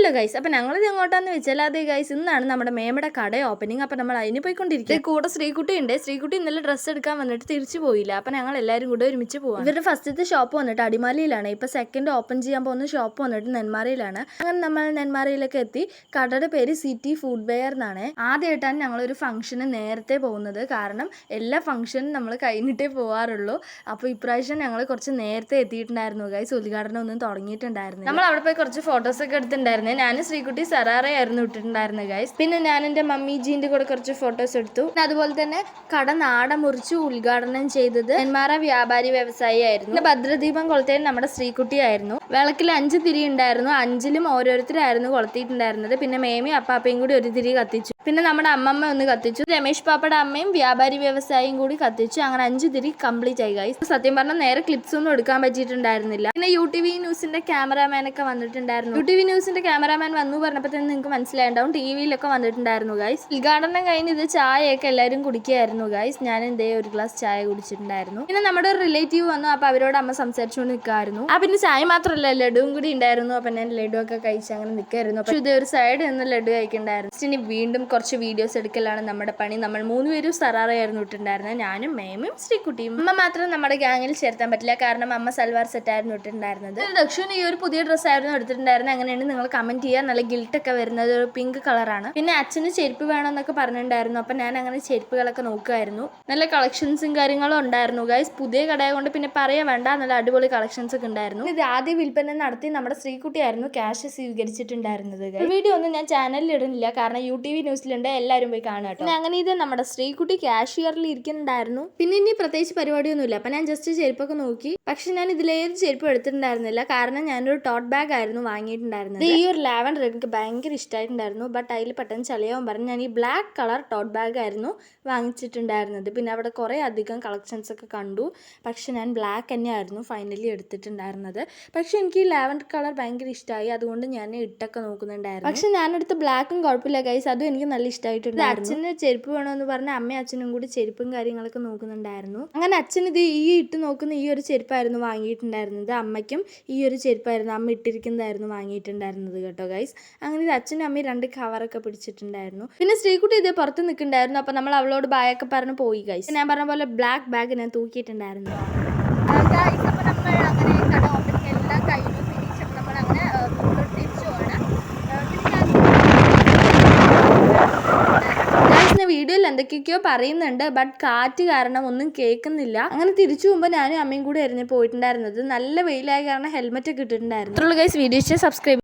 Hello guys, അപ്പം ഞങ്ങളിത് എങ്ങോട്ടാന്ന് വെച്ചാൽ അതെ ഗൈസ്, ഇന്നാണ് നമ്മുടെ മേമയുടെ കട ഓപ്പണിങ്. അപ്പം നമ്മൾ അതിന് പോയിക്കൊണ്ടിരിക്കുക. കൂടെ ശ്രീകുട്ടി ഉണ്ട്. ശ്രീകുട്ടി ഇന്നലെ ഡ്രസ്സ് എടുക്കാൻ വന്നിട്ട് തിരിച്ചു പോയില്ല. അപ്പം ഞങ്ങൾ എല്ലാവരും കൂടെ ഒരുമിച്ച് പോകാം. ഇവരുടെ ഫസ്റ്റത്തെ ഷോപ്പ് വന്നിട്ട് അടിമാലിയിലാണ്. ഇപ്പം സെക്കൻഡ് ഓപ്പൺ ചെയ്യാൻ പോകുന്ന ഷോപ്പ് വന്നിട്ട് നെന്മാറയിലാണ്. അങ്ങനെ നമ്മൾ നെന്മാറയിലൊക്കെ എത്തി. കടയുടെ പേര് സിറ്റി ഫുഡ് വെയർ എന്നാണ്. ആദ്യമായിട്ടാണ് ഞങ്ങളൊരു ഫംഗ്ഷന് നേരത്തെ പോകുന്നത്. കാരണം എല്ലാ ഫംഗ്ഷനും നമ്മൾ കഴിഞ്ഞിട്ടേ പോകാറുള്ളൂ. അപ്പോൾ ഇപ്രാവശ്യം ഞങ്ങൾ കുറച്ച് നേരത്തെ എത്തിയിട്ടുണ്ടായിരുന്നു ഗൈസ്. ഉദ്ഘാടനം ഒന്നും തുടങ്ങിയിട്ടുണ്ടായിരുന്നു. നമ്മൾ അവിടെ പോയി കുറച്ച് ഫോട്ടോസൊക്കെ എടുത്തിട്ടുണ്ടായിരുന്നു. ഞാൻ ശ്രീകുട്ടി സറാറയായിരുന്നു ഇട്ടിട്ടുണ്ടായിരുന്നത് ഗൈസ്. പിന്നെ ഞാൻ എൻ്റെ മമ്മീജീൻ്റെ കൂടെ കുറച്ച് ഫോട്ടോസ് എടുത്തു. അതുപോലെ തന്നെ കട നാട മുറിച്ച് ഉദ്ഘാടനം ചെയ്തത് നെന്മാറ വ്യാപാരി വ്യവസായി ആയിരുന്നു. ഭദ്രദീപം കൊളുത്തേൽ നമ്മുടെ ശ്രീകുട്ടി ആയിരുന്നു. വിളക്കിൽ 5 തിരി ഉണ്ടായിരുന്നു. 5ലും ഓരോരുത്തരായിരുന്നു കൊളുത്തിയിട്ടുണ്ടായിരുന്നത്. പിന്നെ മേമയും അപ്പാപ്പയും കൂടി ഒരു തിരി കത്തിച്ചു. പിന്നെ നമ്മുടെ അമ്മമ്മ ഒന്ന് കത്തിച്ചു. രമേശ് പാപ്പയുടെ അമ്മയും വ്യാപാരി വ്യവസായിയും കൂടി കത്തിച്ചു. അങ്ങനെ 5 തിരി കംപ്ലീറ്റ് ആയി ഗൈസ്. സത്യം പറഞ്ഞാൽ നേരെ ക്ലിപ്സ് ഒന്നും എടുക്കാൻ പറ്റിയിട്ടുണ്ടായിരുന്നില്ല. പിന്നെ UTV ന്യൂസിന്റെ ക്യാമറാമാനൊക്കെ വന്നിട്ടുണ്ടായിരുന്നു. UTV ന്യൂസിന്റെ ക്യാമറാമാൻ വന്നു പറഞ്ഞപ്പോൾ തന്നെ നിങ്ങൾക്ക് മനസ്സിലായിട്ടുണ്ടാവും. TV-യിലൊക്കെ വന്നിട്ടുണ്ടായിരുന്നു ഗൈസ്. ഉദ്ഘാടനം കഴിഞ്ഞ് ഇത് ചായയൊക്കെ എല്ലാവരും കുടിക്കുകയായിരുന്നു ഗൈസ്. ഞാൻ എന്തേ ഒരു ഗ്ലാസ് ചായ കുടിച്ചിട്ടുണ്ടായിരുന്നു. പിന്നെ നമ്മുടെ ഒരു റിലേറ്റീവ് വന്നു. അപ്പോൾ അവരോട് അമ്മ സംസാരിച്ചുകൊണ്ട് നിൽക്കായിരുന്നു. പിന്നെ ചായ മാത്രമല്ല, ലഡുവും കൂടി ഉണ്ടായിരുന്നു. അപ്പം ഞാൻ ലഡു ഒക്കെ കഴിച്ച് അങ്ങനെ നിൽക്കായിരുന്നു. പക്ഷേ ഇത് ഒരു സൈഡ് നിന്ന് ലഡു കഴിക്കണ്ടായിരുന്നു. ഇനി വീണ്ടും കുറച്ച് വീഡിയോസ് എടുക്കലാണ് നമ്മുടെ പണി. നമ്മൾ 3 പേരും സറാറയായിരുന്നു ഇട്ടിട്ടുണ്ടായിരുന്നത്. ഞാനും മേമയും ശ്രീകുട്ടിയും. അമ്മ മാത്രം നമ്മുടെ ഗ്യാങ്ങിൽ ചേർത്താൻ പറ്റില്ല. കാരണം അമ്മ സൽവാർ സെറ്റായിരുന്നു ഇട്ടിട്ടുണ്ടായിരുന്നത്. ദക്ഷുന് ഈ ഒരു പുതിയ ഡ്രസ്സായിരുന്നു എടുത്തിട്ടുണ്ടായിരുന്നത്. അങ്ങനെയാണ് നിങ്ങൾ കമന്റ് ചെയ്യുക. നല്ല ഗിൽട്ടൊക്കെ വരുന്നത് ഒരു പിങ്ക് കളറാണ്. പിന്നെ അച്ഛന് ചെരുപ്പ് വേണമെന്നൊക്കെ പറഞ്ഞിട്ടുണ്ടായിരുന്നു. അപ്പം ഞാൻ അങ്ങനെ ചെരുപ്പുകളൊക്കെ നോക്കുമായിരുന്നു. നല്ല കളക്ഷൻസും കാര്യങ്ങളും ഉണ്ടായിരുന്നു ഗൈസ്. പുതിയ കടയായതുകൊണ്ട് പിന്നെ പറയാൻ വേണ്ട, നല്ല അടിപൊളി കളക്ഷൻസ് ഒക്കെ ഉണ്ടായിരുന്നു. ഇത് ആദ്യ വിൽപ്പന നടത്തി നമ്മുടെ ശ്രീകുട്ടിയായിരുന്നു ക്യാഷ് സ്വീകരിച്ചിട്ടുണ്ടായിരുന്നത്. വീഡിയോ ഒന്നും ഞാൻ ചാനലിൽ ഇടുന്നില്ല, കാരണം UTV ന്യൂസിലുണ്ട്. എല്ലാവരും പോയി കാണാം. പിന്നെ അങ്ങനെ ഇത് നമ്മുടെ ശ്രീകുട്ടി ക്യാഷിയറിൽ ഇരിക്കുന്നുണ്ടായിരുന്നു. പിന്നെ ഇനി പ്രത്യേകിച്ച് പരിപാടിയൊന്നുമില്ല. അപ്പം ഞാൻ ജസ്റ്റ് ചെരുപ്പൊക്കെ നോക്കി. പക്ഷെ ഞാൻ ഇതിലേത് ചെരുപ്പ് എടുത്തിട്ടുണ്ടായിരുന്നില്ല, കാരണം ഞാനൊരു ടോട്ട് ബാഗ് ആയിരുന്നു വാങ്ങിയിട്ടുണ്ടായിരുന്നത്. ഈ ഒരു ലാവൻഡർ എനിക്ക് ഭയങ്കര ഇഷ്ടമായിട്ടുണ്ടായിരുന്നു. ബട്ട് അതിൽ പെട്ടെന്ന് ചളിയാവാൻ പറഞ്ഞ് ഞാൻ ഈ ബ്ലാക്ക് കളർ ടോട്ട് ബാഗ് ആയിരുന്നു വാങ്ങിച്ചിട്ടുണ്ടായിരുന്നത്. പിന്നെ അവിടെ കുറേ അധികം കളക്ഷൻസ് ഒക്കെ കണ്ടു. പക്ഷെ ഞാൻ ബ്ലാക്ക് തന്നെയായിരുന്നു ഫൈനലി എടുത്തിട്ടുണ്ടായിരുന്നത്. പക്ഷെ എനിക്ക് ഈ ലാവൻഡർ കളർ ഭയങ്കര ഇഷ്ടമായി. അതുകൊണ്ട് ഞാൻ ഇട്ടൊക്കെ നോക്കുന്നുണ്ടായിരുന്നു. പക്ഷെ ഞാനെടുത്ത ബ്ലാക്കും കുഴപ്പമില്ല ഗൈസ്, അതും എനിക്ക് നല്ല ഇഷ്ടമായിട്ടുണ്ടായിരുന്നു. അച്ഛന് ചെരുപ്പ് വേണമെന്ന് പറഞ്ഞ് അമ്മയും അച്ഛനും കൂടി ചെരുപ്പും കാര്യങ്ങളൊക്കെ നോക്കുന്നുണ്ടായിരുന്നു. അങ്ങനെ അച്ഛൻ ഇത് ഈ ഇട്ട് നോക്കുന്ന ഈ ഒരു ചെരുപ്പായിരുന്നു വാങ്ങിയിട്ടുണ്ടായിരുന്നത്. അമ്മയ്ക്കും ഈ ഒരു ചെരുപ്പായിരുന്നു, അമ്മ ഇട്ടിരിക്കുന്നതായിരുന്നു വാങ്ങിയിട്ടുണ്ടായിരുന്നത് കേട്ടോ ഗൈസ്. അങ്ങനെ ഇത് അച്ഛനും അമ്മയും 2 കവറൊക്കെ പിടിച്ചിട്ടുണ്ടായിരുന്നു. പിന്നെ ശ്രീകുട്ടി ഇതേ പുറത്ത് നിൽക്കുന്നുണ്ടായിരുന്നു. അപ്പോൾ നമ്മൾ അവളോട് ബായൊക്കെ പറഞ്ഞ് പോയി ഗൈസ്. ഞാൻ പറഞ്ഞ പോലെ ബ്ലാക്ക് ബാഗ് ഞാൻ തൂക്കിയിട്ടുണ്ടായിരുന്നു. വീഡിയോയിൽ എന്തൊക്കെയൊക്കെയോ പറയുന്നുണ്ട്, ബട്ട് കാറ്റ് കാരണം ഒന്നും കേൾക്കുന്നില്ല. അങ്ങനെ തിരിച്ചു പോകുമ്പോൾ ഞാനും അമ്മയും കൂടി ആയിരുന്നു പോയിട്ടുണ്ടായിരുന്നത്. നല്ല വെയിലായ കാരണം ഹെൽമെറ്റ് ഒക്കെ ഇട്ടിട്ടുണ്ടായിരുന്നു. Video subscribe